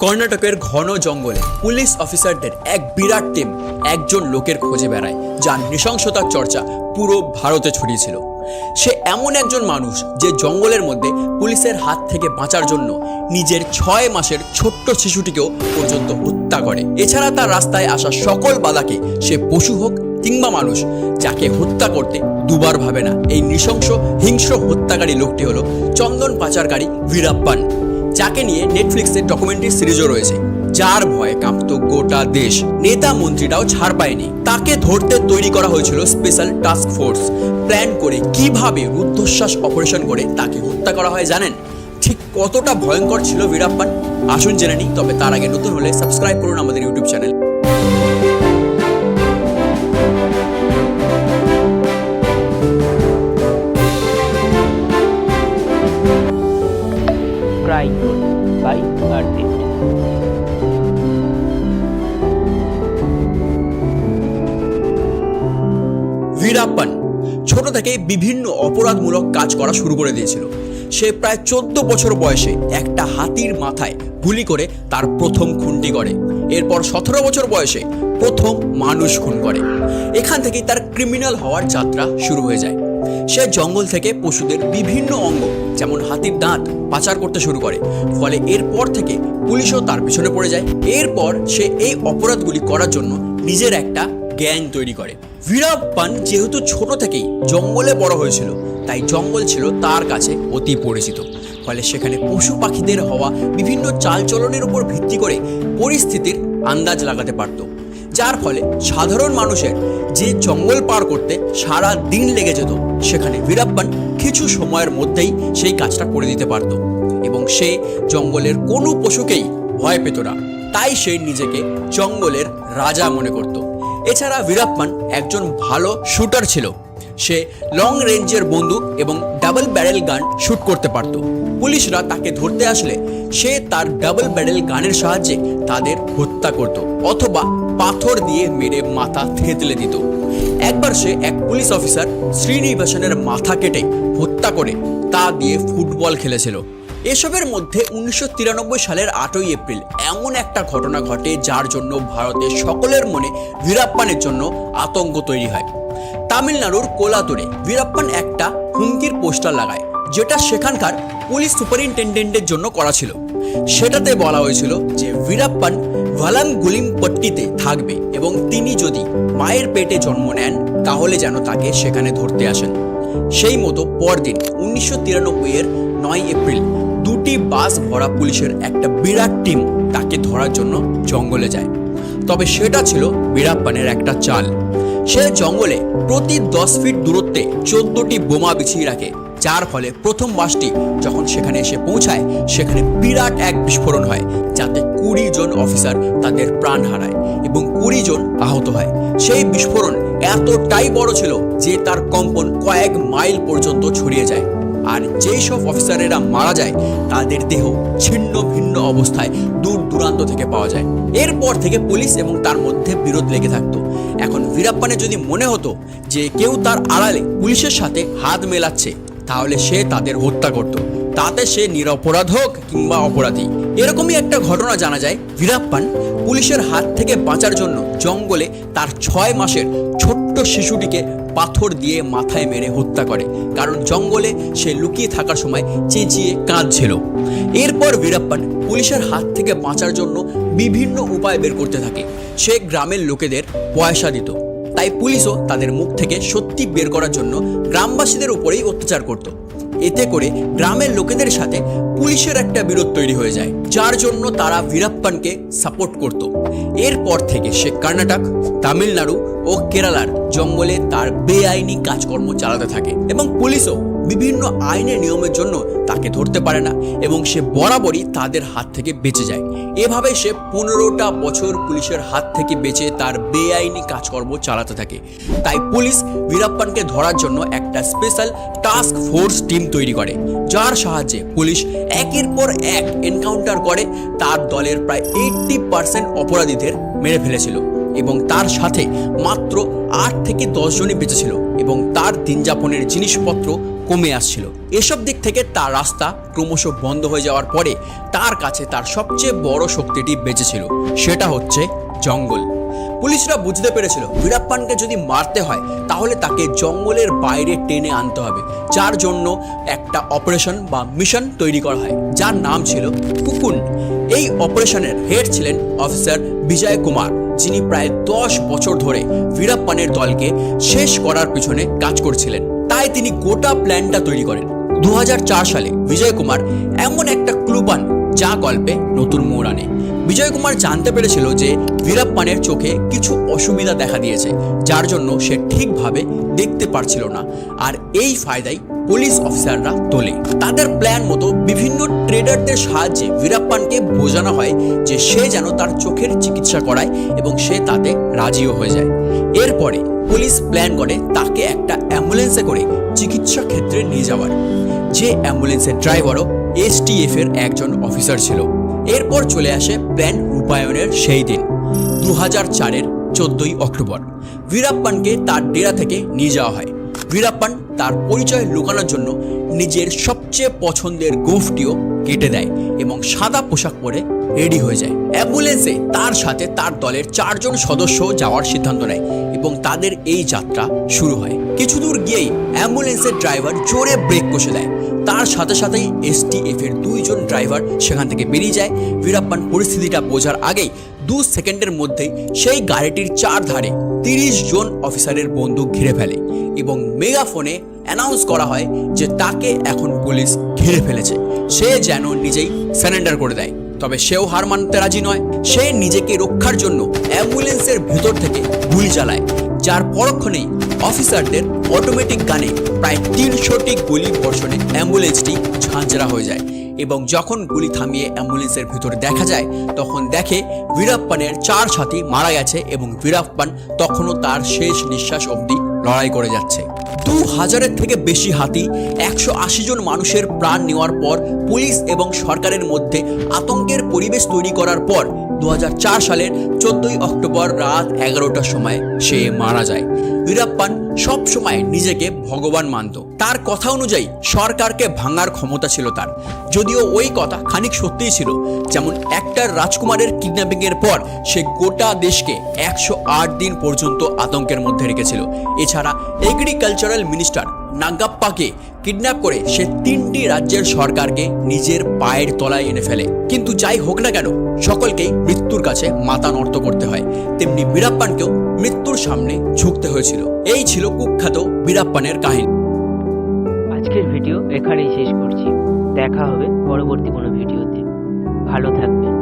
কর্ণাটকের ঘন জঙ্গলে পুলিশ অফিসারদের এক বিরাট টিম একজন লোকের খোঁজে বেড়ায়, যার নৃশংসতার চর্চা পুরো ভারতে ছড়িয়েছিল। সে এমন একজন মানুষ যে জঙ্গলের মধ্যে পুলিশের হাত থেকে বাঁচার জন্য নিজের 6 মাসের ছোট্ট শিশুটিকেও পর্যন্ত হত্যা করে। এছাড়া তার রাস্তায় আসা সকল বাধাকে, সে পশু হোক কিংবা মানুষ, যাকে হত্যা করতে দুবার ভাবে না। এই নৃশংস হিংস্র হত্যাকারী লোকটি হলো চন্দন পাচারকারী বীরাপ্পান, যাকে নিয়ে নেটফ্লিক্সের ডকুমেন্টারি সিরিজও রয়েছে, যার ভয়ে কাঁপত গোটা দেশ। নেতা মন্ত্রীরাও ছাড় পায়নি। তাকে ধরতে তৈরি করা হয়েছিল স্পেশাল টাস্ক ফোর্স। প্ল্যান করে কিভাবে রুদ্ধশ্বাস অপারেশন করে তাকে হত্যা করা হয় জানেন? ঠিক কতটা ভয়ঙ্কর ছিল বীরাপ্পান, আসুন জেনে নিই। তবে তার আগে নতুন হলে সাবস্ক্রাইব করুন আমাদের YouTube channel. Crying by artist. বীরাপ্পান ছোট থেকে বিভিন্ন অপরাধমূলক কাজ করা শুরু করে দিয়েছিল। সে প্রায় 14 বছর বয়সে একটা হাতির মাথায় গুলি করে তার প্রথম খুনটি করে। এরপর 17 বছর বয়সে প্রথম মানুষ খুন করে। এখান থেকেই তার ক্রিমিনাল হওয়ার যাত্রা শুরু হয়ে যায়। সে জঙ্গল থেকে পশুদের বিভিন্ন অঙ্গ, যেমন হাতির দাঁত, পাচার করতে শুরু করে। ফলে এরপর থেকে পুলিশও তার পিছনে পড়ে যায়। এরপর সে এই অপরাধগুলি করার জন্য নিজের একটা গ্যাং তৈরি করে। বীরাপ্পান যেহেতু ছোট থেকেই জঙ্গলে বড় হয়েছিল, তাই জঙ্গল ছিল তার কাছে অতি পরিচিত। ফলে সেখানে পশু পাখিদের হওয়া বিভিন্ন চালচলনের উপর ভিত্তি করে পরিস্থিতির আন্দাজ লাগাতে পারত, যার ফলে সাধারণ মানুষের যে জঙ্গল পার করতে সারা দিন লেগে যেত, সেখানে বীরাপ্পান কিছু সময়ের মধ্যেই সেই কাজটা করে দিতে পারত। এবং সে জঙ্গলের কোনো পশুকেই ভয় পেত না, তাই সে নিজেকে জঙ্গলের রাজা মনে করত। এছাড়া বীরাপ্পান একজন ভালো শুটার ছিল। সে লং রেঞ্জের বন্দুক এবং ডাবল ব্যারেল গান শুট করতে পারত। পুলিশরা তাকে ধরতে আসলে সে তার ডাবল ব্যারেল গানের সাহায্যে তাদের হত্যা করত, অথবা পাথর দিয়ে মেরে মাথা থেতলে দিত। একবার সে এক পুলিশ অফিসার শ্রীনিবাসনের মাথা কেটে হত্যা করে তা দিয়ে ফুটবল খেলেছিল। এসবের মধ্যে 1993 সালের 8ই এপ্রিল এমন একটা ঘটনা ঘটে, যার জন্য ভারতের সকলের মনে বীরাপ্পানের জন্য আতঙ্ক তৈরি হয়। তামিলনাড়ুর কোলাতুরে বীরাপ্পান একটা হুমকির পোস্টার লাগায়, যেটা সেখানকার পুলিশ সুপারিনটেন্ডেন্টের জন্য করা ছিল। সেটাতে বলা হয়েছিল যে বীরাপ্পান ভালামগুলিমপট্টিতে থাকবে এবং তিনি যদি মায়ের পেটে জন্ম নেন তাহলে যেন তাকে সেখানে ধরতে আসেন। সেই মতো পরদিন 1993 এর 9 এপ্রিল 2টি বাস ভরা পুলিশের একটা বিরাট টিম তাকে ধরার জন্য জঙ্গলে যায়। তবে সেটা ছিল বীরাপ্পানের একটা চাল। সে জঙ্গলে প্রতি 10 ফিট দূরত্বে 14টি বোমা বিছিয়ে রাখে, যার ফলে প্রথম বাসটি যখন সেখানে এসে পৌঁছায়, সেখানে বিরাট এক বিস্ফোরণ হয়, যাতে 20 জন অফিসার তাদের প্রাণ হারায় এবং 20 জন আহত হয়। সেই বিস্ফোরণ এতটাই বড় ছিল যে তার কম্পন কয়েক মাইল পর্যন্ত ছড়িয়ে যায়। আর যেই সব অফিসারেরা মারা যায়, তাদের দেহ ছিন্ন ভিন্ন অবস্থায় দূর দূরান্ত থেকে পাওয়া যায়। এরপর থেকে পুলিশ এবং তার মধ্যে বিরোধ লেগে থাকতো। এখন বীরাপ্পানের যদি মনে হতো যে কেউ তার আড়ালে পুলিশের সাথে হাত মেলাচ্ছে, তাহলে সে তাদের হত্যা করত, তাতে সে নিরপরাধ হোক কিংবা অপরাধী। এরকমই একটা ঘটনা জানা যায়। বীরাপ্পান পুলিশের হাত থেকে বাঁচার জন্য জঙ্গলে তার 6 মাসের ছোট্ট শিশুটিকে পাথর দিয়ে মাথায় মেরে হত্যা করে, কারণ জঙ্গলে সে লুকিয়ে থাকার সময় চেঁচিয়ে কাঁদছিল। এরপর বীরাপ্পান পুলিশের হাত থেকে বাঁচার জন্য বিভিন্ন উপায় বের করতে থাকে। সে গ্রামের লোকেদের পয়সা দিত, তাই পুলিশও তাদের মুখ থেকে সত্যি বের করার জন্য গ্রামবাসীদের উপরেই অত্যাচার করত। এতে করে গ্রামের লোকেদের সাথে পুলিশের একটা বিরোধ তৈরি হয়ে যায়, যার জন্য তারা বীরাপ্পানকে সাপোর্ট করত। এরপর থেকে সে কর্ণাটক, তামিলনাড়ু ও কেরালার জঙ্গলে তার বেআইনি কাজকর্ম চালাতে থাকে এবং পুলিশও বিভিন্ন আইনের নিয়মের জন্য তাকে ধরতে পারে না এবং সে বরাবরই তাদের হাত থেকে বেঁচে যায়। এভাবে সে 15টা বছর পুলিশের হাত থেকে বেঁচে তার বেআইনি কাজকর্ম চালাতে থাকে। তাই পুলিশ বীরাপ্পানকে ধরার জন্য একটা স্পেশাল টাস্ক ফোর্স টিম তৈরি করে, যার সাহায্যে পুলিশ একের পর এক এনকাউন্টার করে তার দলের প্রায় 80% অপরাধীদের মেরে ফেলেছিল এবং তার সাথে মাত্র 8 থেকে 10 জনই বেঁচে ছিল, এবং তার দিনযাপনের জিনিসপত্র কমে আসছিল। এসব দিক থেকে তার রাস্তা ক্রমশ বন্ধ হয়ে যাওয়ার পরে তার কাছে তার সবচেয়ে বড় শক্তিটি বেঁচেছিল, সেটা হচ্ছে জঙ্গল। পুলিশরা বুঝতে পেরেছিল বীরাপ্পানকে যদি মারতে হয় তাহলে তাকে জঙ্গলের বাইরে টেনে আনতে হবে, যার জন্য একটা অপারেশন বা মিশন তৈরি করা হয়, যার নাম ছিল কুকুন। এই অপারেশনের হেড ছিলেন অফিসার বিজয় কুমার, যিনি প্রায় 10 বছর ধরে বীরাপ্পানের দলকে শেষ করার পিছনে কাজ করছিলেন। তাই তিনি গোটা প্ল্যানটা তৈরি করেন। 2004 সালে বিজয় কুমার এমন একটা ক্লু পান যা গল্পে নতুন মোড় আনে। বিজয় কুমার জানতে পেরেছিল যে বীরাপ্পানের চোখে কিছু অসুবিধা দেখা দিয়েছে, যার জন্য সে ঠিকভাবে দেখতে পারছিল না, আর এই ফায়দাই পুলিশ অফিসাররা তোলে। তাদের প্ল্যান মতো বিভিন্ন ট্রেডারদের সাহায্যে বীরাপ্পানকে বোঝানো হয় যে সে যেন তার চোখের চিকিৎসা করায় এবং সে তাতে রাজিও হয়ে যায়। এরপরে পুলিশ প্ল্যান করে তাকে একটা অ্যাম্বুলেন্সে করে চিকিৎসা ক্ষেত্রে নিয়ে যাওয়ার, যে অ্যাম্বুলেন্সের ড্রাইভারও STF এর একজন অফিসার ছিল। এরপর চলে আসে প্ল্যান রূপায়ণের সেই দিন, 2004-এর 14ই অক্টোবর। বীরাপ্পানকে তার ডেরা থেকে নিয়ে যাওয়া হয়। বীরাপ্পান তার পরিচয় লুকানোর জন্য নিজের সবচেয়ে পছন্দের গোঁফটিও কেটে দেয় এবং সাদা পোশাক পরে রেডি হয়ে যায়। অ্যাম্বুলেন্সে তার সাথে তার দলের 4 জন সদস্য যাওয়ার সিদ্ধান্ত নেয় এবং তাদের এই যাত্রা শুরু হয়। কিছু দূর গিয়েই অ্যাম্বুলেন্সের ড্রাইভার জোরে ব্রেক কষে দেয়। তার সাথে সাথেই STF এর 2 জন ড্রাইভার সেখান থেকে বেরিয়ে যায়। বীরাপ্পান পরিস্থিতিটা বোঝার আগেই 2 সেকেন্ডের মধ্যেই সেই গাড়িটির 4 ধারে 30 জন অফিসারের বন্দুক ঘিরে ফেলে এবং মেগাফোনে অ্যানাউন্স করা হয় যে তাকে এখন পুলিশ ঘিরে ফেলেছে, সে যেন নিজেই সারেন্ডার করে দেয়। তবে সেও হার মানতে রাজি নয়। সে নিজেকে রক্ষার জন্য অ্যাম্বুলেন্সের ভেতর থেকে গুলি চালায়, যার পরক্ষণেই অফিসারদের অটোমেটিক গানে প্রায় 300টি গুলি বর্ষণে অ্যাম্বুলেন্সটি ঝাঁঝরা হয়ে যায়। এবং যখন গুলি থামিয়ে অ্যাম্বুলেন্সের ভিতরে দেখা যায়, তখন দেখে বীরাপ্পানের 4 সাথী মারা গেছে এবং বীরাপ্পান তখনও তার শেষ নিঃশ্বাস অবধি লড়াই করে যাচ্ছে। 2000-এর থেকে বেশি হাতি, 180 জন মানুষের প্রাণ নেওয়ার পর পুলিশ এবং সরকারের মধ্যে আতঙ্কের পরিবেশ তৈরি করার পর 2004 সালের 14ই অক্টোবর রাত 11টার সময় সে মারা যায়। বীরাপ্পান সব সময় নিজেকে ভগবান মানত। তার কথা অনুযায়ী সরকারকে ভাঙার ক্ষমতা ছিল তার, যদিও ওই কথা খানিক সত্যিই ছিল। যেমন একটার রাজকুমারের কিডন্যাপিং এর পর সে গোটা দেশকে 108 দিন পর্যন্ত আতঙ্কের মধ্যে রেখেছিল। এছাড়া এগ্রিকালচারাল মিনিস্টার নাগাপ্পাকে কিডন্যাপ করে সে 3টি রাজ্যের সরকারকে নিজের পায়ের তলায় এনে ফেলে। কিন্তু যাই হোক না কেন, সকলকেই মৃত্যুর কাছে মাথা নত করতে হয়, তেমনি বীরাপ্পানকেও মৃত্যুর সামনে ঝুঁকতে হয়েছিল। এই ছিল কুখ্যাত বীরাপ্পানের কাহিনী। আজকের ভিডিও এখানেই শেষ করছি। দেখা হবে পরবর্তী কোনো ভিডিওতে। ভালো থাকবেন।